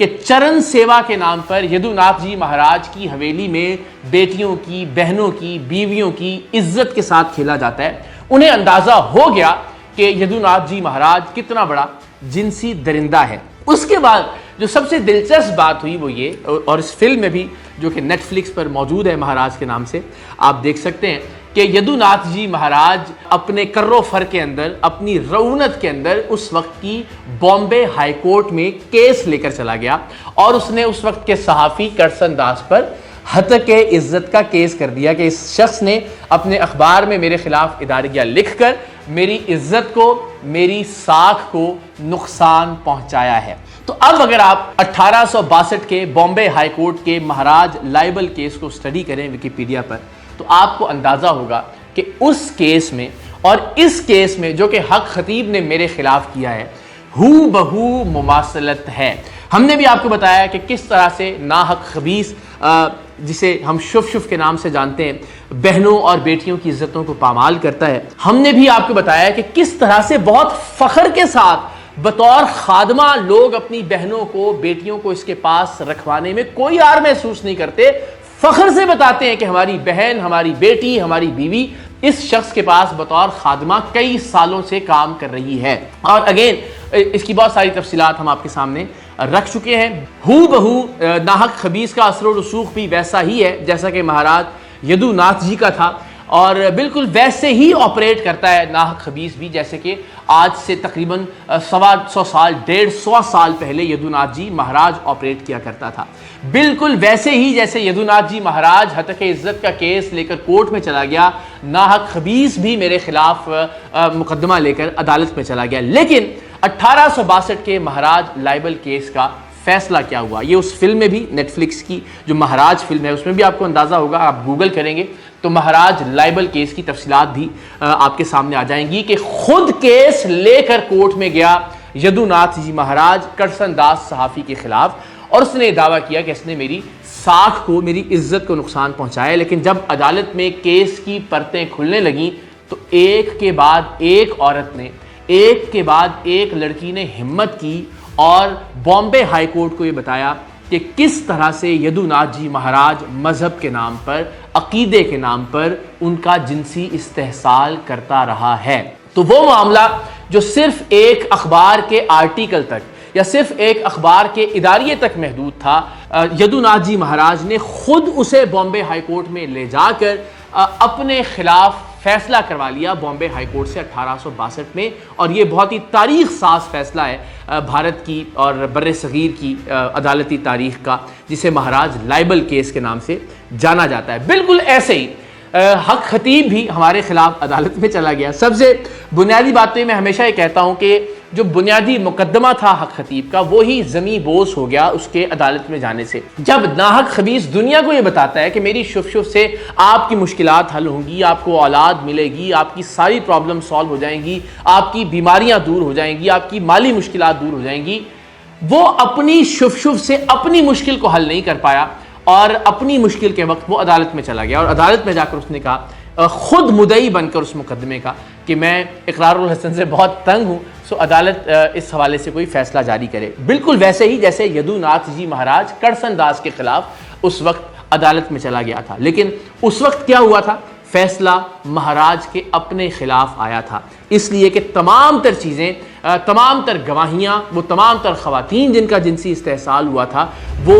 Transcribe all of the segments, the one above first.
کہ چرن سیوا کے نام پر یدوناتھ جی مہاراج کی حویلی میں بیٹیوں کی، بہنوں کی، بیویوں کی عزت کے ساتھ کھیلا جاتا ہے، انہیں اندازہ ہو گیا کہ یدوناتھ جی مہاراج کتنا بڑا جنسی درندہ ہے۔ اس کے بعد جو سب سے دلچسپ بات ہوئی وہ یہ، اور اس فلم میں بھی جو کہ نیٹ فلکس پر موجود ہے مہاراج کے نام سے، آپ دیکھ سکتے ہیں کہ یدوناتھ جی مہاراج اپنے کر و فر کے اندر، اپنی رعونت کے اندر اس وقت کی بامبے ہائی کورٹ میں کیس لے کر چلا گیا، اور اس نے اس وقت کے صحافی کرسن داس پر ہتک عزت کا کیس کر دیا کہ اس شخص نے اپنے اخبار میں میرے خلاف اداریہ لکھ کر میری عزت کو، میری ساکھ کو نقصان پہنچایا ہے۔ تو اب اگر آپ 1862 کے بامبے ہائی کورٹ کے مہاراج لائبل کیس کو اسٹڈی کریں ویکیپیڈیا پر، تو آپ کو اندازہ ہوگا کہ اس کیس میں اور اس کیس میں جو کہ حق خطیب نے میرے خلاف کیا ہے، ہو بہو مماثلت ہے۔ ہم نے بھی آپ کو بتایا کہ کس طرح سے ناحق خبیث، جسے ہم شف شف کے نام سے جانتے ہیں، بہنوں اور بیٹیوں کی عزتوں کو پامال کرتا ہے۔ ہم نے بھی آپ کو بتایا کہ کس طرح سے بہت فخر کے ساتھ بطور خادمہ لوگ اپنی بہنوں کو، بیٹیوں کو اس کے پاس رکھوانے میں کوئی عار محسوس نہیں کرتے، فخر سے بتاتے ہیں کہ ہماری بہن، ہماری بیٹی، ہماری بیوی اس شخص کے پاس بطور خادمہ کئی سالوں سے کام کر رہی ہے۔ اور اگین اس کی بہت ساری تفصیلات ہم آپ کے سامنے رکھ چکے ہیں۔ ہو بہو ناحق خبیث کا اثر و رسوخ بھی ویسا ہی ہے جیسا کہ مہاراج یدوناتھ جی کا تھا، اور بالکل ویسے ہی آپریٹ کرتا ہے ناحق خبیث بھی جیسے کہ آج سے تقریباً 125 سال پہلے یدوناتھ جی مہاراج آپریٹ کیا کرتا تھا۔ بالکل ویسے ہی جیسے یدوناتھ جی مہاراج ہتک عزت کا کیس لے کر کورٹ میں چلا گیا، ناحق خبیث بھی میرے خلاف مقدمہ لے کر عدالت میں چلا گیا۔ لیکن 1862 کے مہاراج لائبل کیس کا فیصلہ کیا ہوا، یہ اس فلم میں بھی، نیٹ فلکس کی جو مہاراج فلم ہے اس میں بھی آپ کو اندازہ ہوگا، آپ گوگل کریں گے تو مہاراج لائبل کیس کی تفصیلات بھی آپ کے سامنے آ جائیں گی کہ خود کیس لے کر کورٹ میں گیا یدوناتھ جی مہاراج کرسن داس صحافی کے خلاف، اور اس نے دعویٰ کیا کہ اس نے میری ساکھ کو، میری عزت کو نقصان پہنچایا۔ لیکن جب عدالت میں کیس کی پرتیں کھلنے لگیں تو ایک کے بعد ایک عورت نے، ایک کے بعد ایک لڑکی نے ہمت کی اور بامبے ہائی کورٹ کو یہ بتایا کہ کس طرح سے یدوناتھ جی مہاراج مذہب کے نام پر، عقیدے کے نام پر ان کا جنسی استحصال کرتا رہا ہے۔ تو وہ معاملہ جو صرف ایک اخبار کے آرٹیکل تک یا صرف ایک اخبار کے اداریے تک محدود تھا، یدوناتھ جی مہاراج نے خود اسے بامبے ہائی کورٹ میں لے جا کر اپنے خلاف فیصلہ کروا لیا بامبے ہائی کورٹ سے 1862 میں، اور یہ بہت ہی تاریخ ساز فیصلہ ہے بھارت کی اور بر صغیر کی عدالتی تاریخ کا، جسے مہاراج لائبل کیس کے نام سے جانا جاتا ہے۔ بالکل ایسے ہی حق خطیب بھی ہمارے خلاف عدالت میں چلا گیا۔ سب سے بنیادی بات تو میں ہمیشہ یہ کہتا ہوں کہ جو بنیادی مقدمہ تھا حق خطیب کا، وہی زمیں بوس ہو گیا اس کے عدالت میں جانے سے۔ جب ناحق خبیث دنیا کو یہ بتاتا ہے کہ میری شف شف سے آپ کی مشکلات حل ہوں گی، آپ کو اولاد ملے گی، آپ کی ساری پرابلم سالو ہو جائیں گی، آپ کی بیماریاں دور ہو جائیں گی، آپ کی مالی مشکلات دور ہو جائیں گی، وہ اپنی شف شف سے اپنی مشکل کو حل نہیں کر پایا، اور اپنی مشکل کے وقت وہ عدالت میں چلا گیا، اور عدالت میں جا کر اس نے کہا، خود مدعی بن کر اس مقدمے کا، کہ میں اقرار الحسن سے بہت تنگ ہوں، سو عدالت اس حوالے سے کوئی فیصلہ جاری کرے۔ بالکل ویسے ہی جیسے یدوناتھ جی مہاراج کرسن داس کے خلاف اس وقت عدالت میں چلا گیا تھا، لیکن اس وقت کیا ہوا تھا؟ فیصلہ مہاراج کے اپنے خلاف آیا تھا، اس لیے کہ تمام تر چیزیں، تمام تر گواہیاں، وہ تمام تر خواتین جن کا جنسی استحصال ہوا تھا، وہ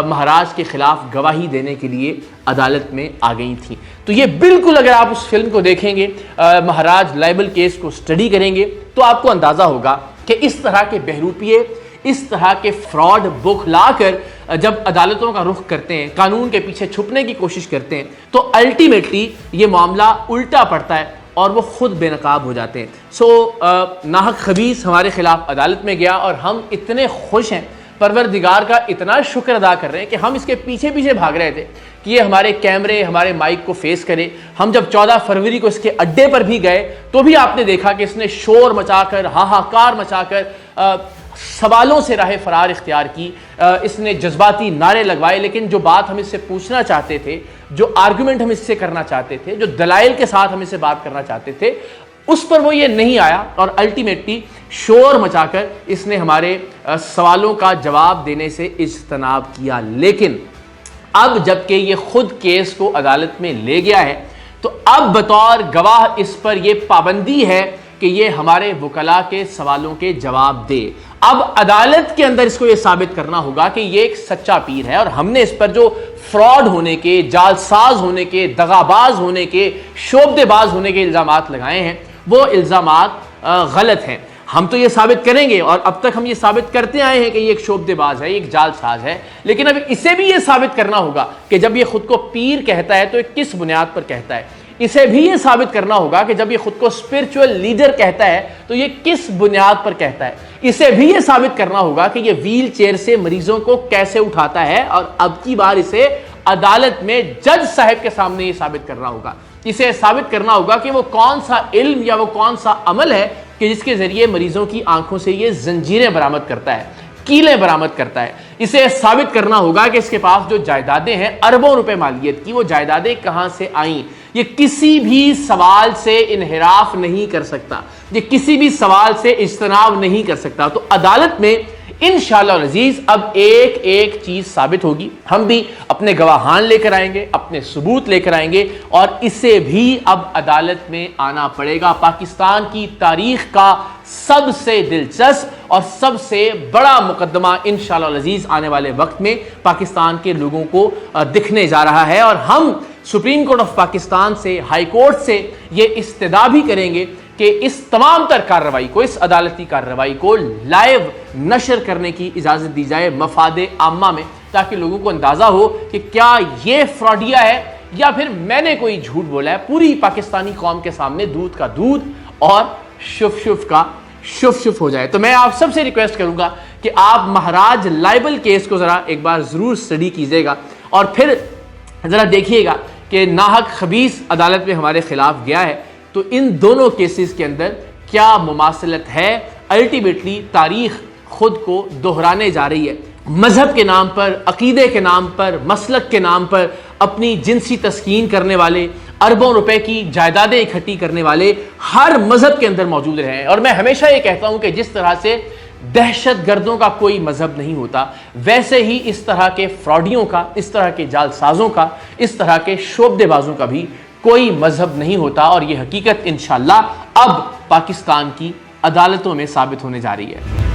مہاراج کے خلاف گواہی دینے کے لیے عدالت میں آ گئی تھیں۔ تو یہ بالکل، اگر آپ اس فلم کو دیکھیں گے، مہاراج لائبل کیس کو اسٹڈی کریں گے، تو آپ کو اندازہ ہوگا کہ اس طرح کے بہروپیے، اس طرح کے فراڈ بکھلا کر جب عدالتوں کا رخ کرتے ہیں، قانون کے پیچھے چھپنے کی کوشش کرتے ہیں، تو الٹیمیٹلی یہ معاملہ الٹا پڑتا ہے اور وہ خود بے نقاب ہو جاتے ہیں۔ سو ناحق خبیث ہمارے خلاف عدالت میں گیا، اور ہم اتنے خوش ہیں، پروردگار کا اتنا شکر ادا کر رہے ہیں کہ ہم اس کے پیچھے پیچھے بھاگ رہے تھے کہ یہ ہمارے کیمرے، ہمارے مائک کو فیس کرے۔ ہم جب 14 فروری کو اس کے اڈے پر بھی گئے تو بھی آپ نے دیکھا کہ اس نے شور مچا کر، ہاہاکار مچا کر سوالوں سے راہ فرار اختیار کی، اس نے جذباتی نعرے لگوائے، لیکن جو بات ہم اس سے پوچھنا چاہتے تھے، جو آرگومنٹ ہم اس سے کرنا چاہتے تھے، جو دلائل کے ساتھ ہم اس سے بات کرنا چاہتے تھے، اس پر وہ یہ نہیں آیا اور الٹیمیٹلی شور مچا کر اس نے ہمارے سوالوں کا جواب دینے سے اجتناب کیا۔ لیکن اب جبکہ یہ خود کیس کو عدالت میں لے گیا ہے تو اب بطور گواہ اس پر یہ پابندی ہے کہ یہ ہمارے وکلاء کے سوالوں کے جواب دے۔ اب عدالت کے اندر اس کو یہ ثابت کرنا ہوگا کہ یہ ایک سچا پیر ہے، اور ہم نے اس پر جو فراڈ ہونے کے، جعلساز ہونے کے، دغاباز ہونے کے، شعبدے باز ہونے کے الزامات لگائے ہیں وہ الزامات غلط ہیں۔ ہم تو یہ ثابت کریں گے، اور اب تک ہم یہ ثابت کرتے آئے ہیں کہ یہ ایک شعبدے باز ہے، ایک جعل ساز ہے، لیکن اب اسے بھی یہ ثابت کرنا ہوگا کہ جب یہ خود کو پیر کہتا ہے تو یہ کس بنیاد پر کہتا ہے۔ اسے بھی یہ ثابت کرنا ہوگا کہ جب یہ خود کو اسپرچول لیڈر کہتا ہے تو یہ کس بنیاد پر کہتا ہے۔ اسے بھی یہ ثابت کرنا ہوگا کہ یہ ویل چیئر سے مریضوں کو کیسے اٹھاتا ہے، اور اب کی بار اسے عدالت میں جج صاحب کے سامنے یہ ثابت کرنا ہوگا۔ اسے ثابت کرنا ہوگا کہ وہ کون سا علم یا وہ کون سا عمل ہے کہ جس کے ذریعے مریضوں کی آنکھوں سے یہ زنجیریں برآمد کرتا ہے، کیلیں برآمد کرتا ہے۔ اسے ثابت کرنا ہوگا کہ اس کے پاس جو جائیدادیں ہیں اربوں روپے مالیت کی، وہ جائیدادیں کہاں سے آئیں۔ یہ کسی بھی سوال سے انحراف نہیں کر سکتا، یہ کسی بھی سوال سے اجتناب نہیں کر سکتا۔ تو عدالت میں انشاءاللہ العزیز اب ایک ایک چیز ثابت ہوگی، ہم بھی اپنے گواہان لے کر آئیں گے، اپنے ثبوت لے کر آئیں گے، اور اسے بھی اب عدالت میں آنا پڑے گا۔ پاکستان کی تاریخ کا سب سے دلچسپ اور سب سے بڑا مقدمہ انشاءاللہ العزیز آنے والے وقت میں پاکستان کے لوگوں کو دکھنے جا رہا ہے، اور ہم سپریم کورٹ آف پاکستان سے، ہائی کورٹ سے یہ استدعا بھی کریں گے کہ اس تمام تر کارروائی کو، اس عدالتی کارروائی کو لائیو نشر کرنے کی اجازت دی جائے مفاد عامہ میں، تاکہ لوگوں کو اندازہ ہو کہ کیا یہ فراڈیا ہے یا پھر میں نے کوئی جھوٹ بولا ہے۔ پوری پاکستانی قوم کے سامنے دودھ کا دودھ اور شف شف کا شف شف ہو جائے۔ تو میں آپ سب سے ریکویسٹ کروں گا کہ آپ مہاراج لائبل کیس کو ذرا ایک بار ضرور اسٹڈی کیجیے گا، اور پھر ذرا دیکھیے گا کہ ناحق خبیث عدالت میں ہمارے خلاف گیا ہے تو ان دونوں کیسز کے اندر کیا مماثلت ہے۔ الٹیمیٹلی تاریخ خود کو دہرانے جا رہی ہے۔ مذہب کے نام پر، عقیدے کے نام پر، مسلک کے نام پر اپنی جنسی تسکین کرنے والے، اربوں روپے کی جائیدادیں اکٹھی کرنے والے ہر مذہب کے اندر موجود رہے ہیں۔ اور میں ہمیشہ یہ کہتا ہوں کہ جس طرح سے دہشت گردوں کا کوئی مذہب نہیں ہوتا، ویسے ہی اس طرح کے فراڈیوں کا، اس طرح کے جعل سازوں کا، اس طرح کے شعبدے بازوں کا بھی کوئی مذہب نہیں ہوتا، اور یہ حقیقت انشاءاللہ اب پاکستان کی عدالتوں میں ثابت ہونے جا رہی ہے۔